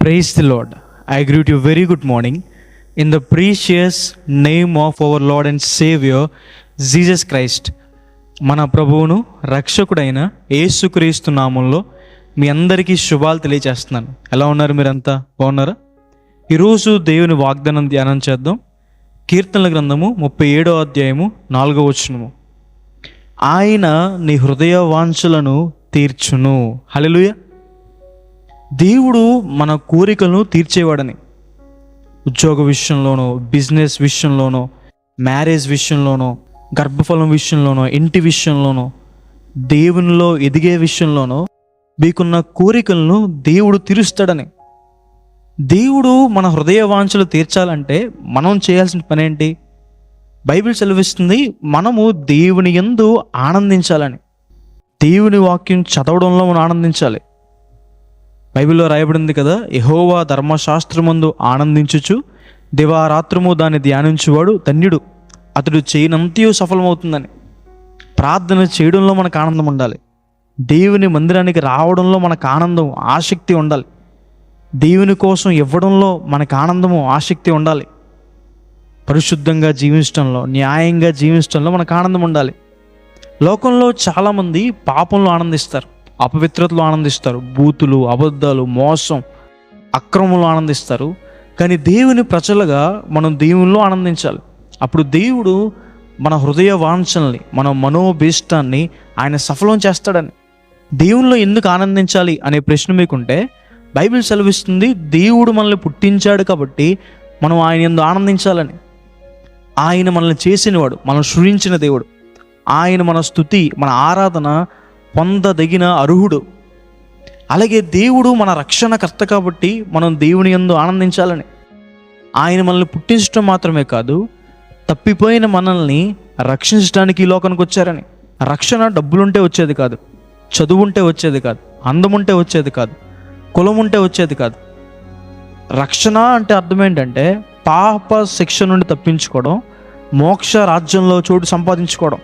Praise the Lord. I greet you very good morning in the precious name of our Lord and Savior Jesus Christ. మన ప్రభువును రక్షకుడైన యేసుక్రీస్తు నామంలో మీ అందరికీ శుభాలు తెలియజేస్తున్నాను. ఎలా ఉన్నారు? మీరంతా బాగున్నారా? ఈరోజు దేవుని వాగ్దానం ధ్యానం చేద్దాం. కీర్తనల గ్రంథము 37వ అధ్యాయము 4వ వచనము. ఆయన నీ హృదయ వాంఛలను తీర్చును. హల్లెలూయా. దేవుడు మన కోరికలను తీర్చేవాడని. ఉద్యోగ విషయంలోనో, బిజినెస్ విషయంలోనో, మ్యారేజ్ విషయంలోనో, గర్భఫలం విషయంలోనో, ఇంటి విషయంలోనో, దేవునిలో ఎదిగే విషయంలోనో మీకున్న కోరికలను దేవుడు తీరుస్తాడని. దేవుడు మన హృదయ వాంఛలు తీర్చాలంటే మనం చేయాల్సిన పని ఏంటి? బైబిల్ సెలవిస్తుంది, మనము దేవుని యందు ఆనందించాలని. దేవుని వాక్యం చదవడంలో మనం ఆనందించాలి. బైబిల్లో రాయబడింది కదా, యెహోవా ధర్మశాస్త్రమందు ఆనందించుచు దివారాత్రము దాన్ని ధ్యానించువాడు ధన్యుడు, అతడు చేయనంతయు సఫలమవుతుందని. ప్రార్థన చేయడంలో మనకు ఆనందం ఉండాలి. దేవుని మందిరానికి రావడంలో మనకు ఆనందం, ఆసక్తి ఉండాలి. దేవుని కోసం ఇవ్వడంలో మనకు ఆనందము, ఆసక్తి ఉండాలి. పరిశుద్ధంగా జీవించడంలో, న్యాయంగా జీవించడంలో మనకు ఆనందం ఉండాలి. లోకంలో చాలామంది పాపంలో ఆనందిస్తారు, అపవిత్రతలో ఆనందిస్తారు, బూతులు, అబద్ధాలు, మోసం, అక్రమంలో ఆనందిస్తారు. కానీ దేవుని ప్రజలుగా మనం దేవునిలో ఆనందించాలి. అప్పుడు దేవుడు మన హృదయ వాంఛల్ని, మన మనోభీష్టాన్ని ఆయన సఫలం చేస్తాడని. దేవునిలో ఎందుకు ఆనందించాలి అనే ప్రశ్న మీకుంటే, బైబిల్ సెలవిస్తుంది, దేవుడు మనల్ని పుట్టించాడు కాబట్టి మనం ఆయన యందు ఆనందించాలని. ఆయన మనల్ని చేసినవాడు, మనం సృజించిన దేవుడు. ఆయన మన స్తుతి, మన ఆరాధన పొందదగిన అర్హుడు. అలాగే దేవుడు మన రక్షణకర్త కాబట్టి మనం దేవుని యందు ఆనందించాలని. ఆయన మనల్ని పుట్టించడం మాత్రమే కాదు, తప్పిపోయిన మనల్ని రక్షించడానికి ఈ లోకానికి వచ్చారని. రక్షణ డబ్బులుంటే వచ్చేది కాదు, చదువు ఉంటే వచ్చేది కాదు, అందం ఉంటే వచ్చేది కాదు, కులం ఉంటే వచ్చేది కాదు. రక్షణ అంటే అర్థం ఏంటంటే పాప శిక్ష నుండి తప్పించుకోవడం, మోక్ష రాజ్యంలో చోటు సంపాదించుకోవడం.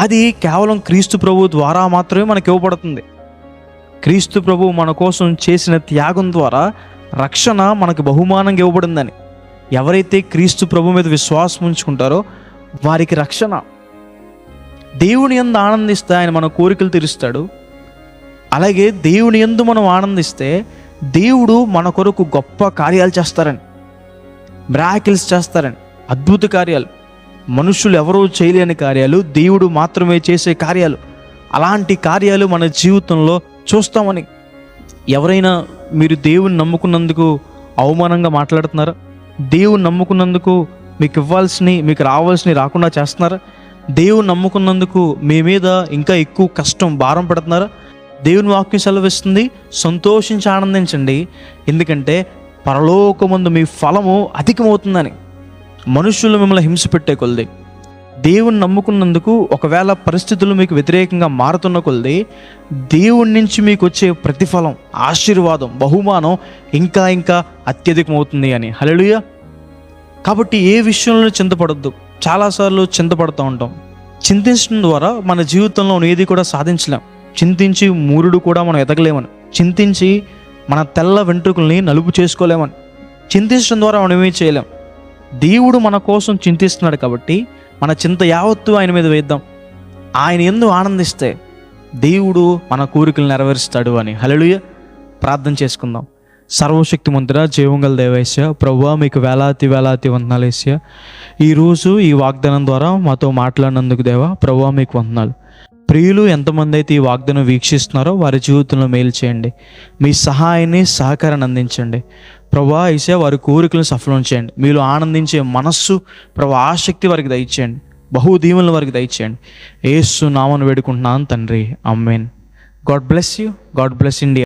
అది కేవలం క్రీస్తు ప్రభు ద్వారా మాత్రమే మనకు ఇవ్వబడుతుంది. క్రీస్తు ప్రభు మన కోసం చేసిన త్యాగం ద్వారా రక్షణ మనకు బహుమానంగా ఇవ్వబడిందని. ఎవరైతే క్రీస్తు ప్రభు మీద విశ్వాసం ఉంచుకుంటారో వారికి రక్షణ. దేవుని యందు ఆనందిస్తే ఆయన మన కోరికలు తీరుస్తాడు. అలాగే దేవుని యందు మనం ఆనందిస్తే దేవుడు మన కొరకు గొప్ప కార్యాలు చేస్తారని, మిరాకిల్స్ చేస్తారని, అద్భుత కార్యాలు, మనుషులు ఎవరూ చేయలేని కార్యాలు, దేవుడు మాత్రమే చేసే కార్యాలు. అలాంటి కార్యాలు మన జీవితంలో చూస్తామని. ఎవరైనా మీరు దేవుని నమ్ముకున్నందుకు అవమానంగా మాట్లాడుతున్నారా? దేవుని నమ్ముకున్నందుకు మీకు ఇవ్వాల్సినవి, మీకు రావాల్సినవి రాకుండా చేస్తున్నారా? దేవుని నమ్ముకున్నందుకు మీ మీద ఇంకా ఎక్కువ కష్టం, భారం పడుతున్నారా? దేవుని వాక్యం సెలవిస్తుంది, సంతోషించి ఆనందించండి, ఎందుకంటే పరలోకమందు మీ ఫలము అధికమవుతుందని. మనుషులు మిమ్మల్ని హింస పెట్టే కొలది, దేవుని నమ్ముకున్నందుకు ఒకవేళ పరిస్థితులు మీకు వ్యతిరేకంగా మారుతున్న కొలది, దేవుడి నుంచి మీకు వచ్చే ప్రతిఫలం, ఆశీర్వాదం, బహుమానం ఇంకా ఇంకా అత్యధికమవుతుంది అని. హల్లెలూయా. కాబట్టి ఏ విషయంలో చింతపడొద్దు. చాలాసార్లు చింతపడుతూ ఉంటాం. చింతించడం ద్వారా మన జీవితంలో ఏది కూడా సాధించలేం. చింతించి మూరుడు కూడా మనం ఎదగలేమని, చింతించి మన తెల్ల వెంట్రుకల్ని నలుపు చేసుకోలేమని, చింతించడం ద్వారా మనం ఏమీ చేయలేం. దేవుడు మన కోసం చింతిస్తున్నాడు కాబట్టి మన చింత యావత్తు ఆయన మీద వేద్దాం. ఆయన యందు ఆనందిస్తే దేవుడు మన కోరికలు నెరవేరుస్తాడు అని. హల్లెలూయా. ప్రార్థన చేసుకుందాం. సర్వశక్తిమంతుడా, జీవంగల దేవేశ్య, ప్రభువా మీకు వేలాది వేలాది వందనాలు యేసయ్యా. ఈరోజు ఈ వాగ్దానం ద్వారా మాతో మాట్లాడినందుకు దేవా, ప్రభువా మీకు వందనాలు. ప్రియులు ఎంతమంది అయితే ఈ వాగ్దానం వీక్షిస్తున్నారో వారి జీవితంలో మేలు చేయండి. మీ సహాయాన్ని, సహకారాన్ని అందించండి ప్రభువా. యేసయ్యా, వారి కోరికలను సఫలం చేయండి. మీలో ఆనందించే మనస్సు ప్రభువా, ఆసక్తి వారికి దయచేయండి. బహుదీవులను వారికి దయచేయండి. యేసు నామమున వేడుకుంటున్నాను తండ్రి, amen. God bless you. God bless India.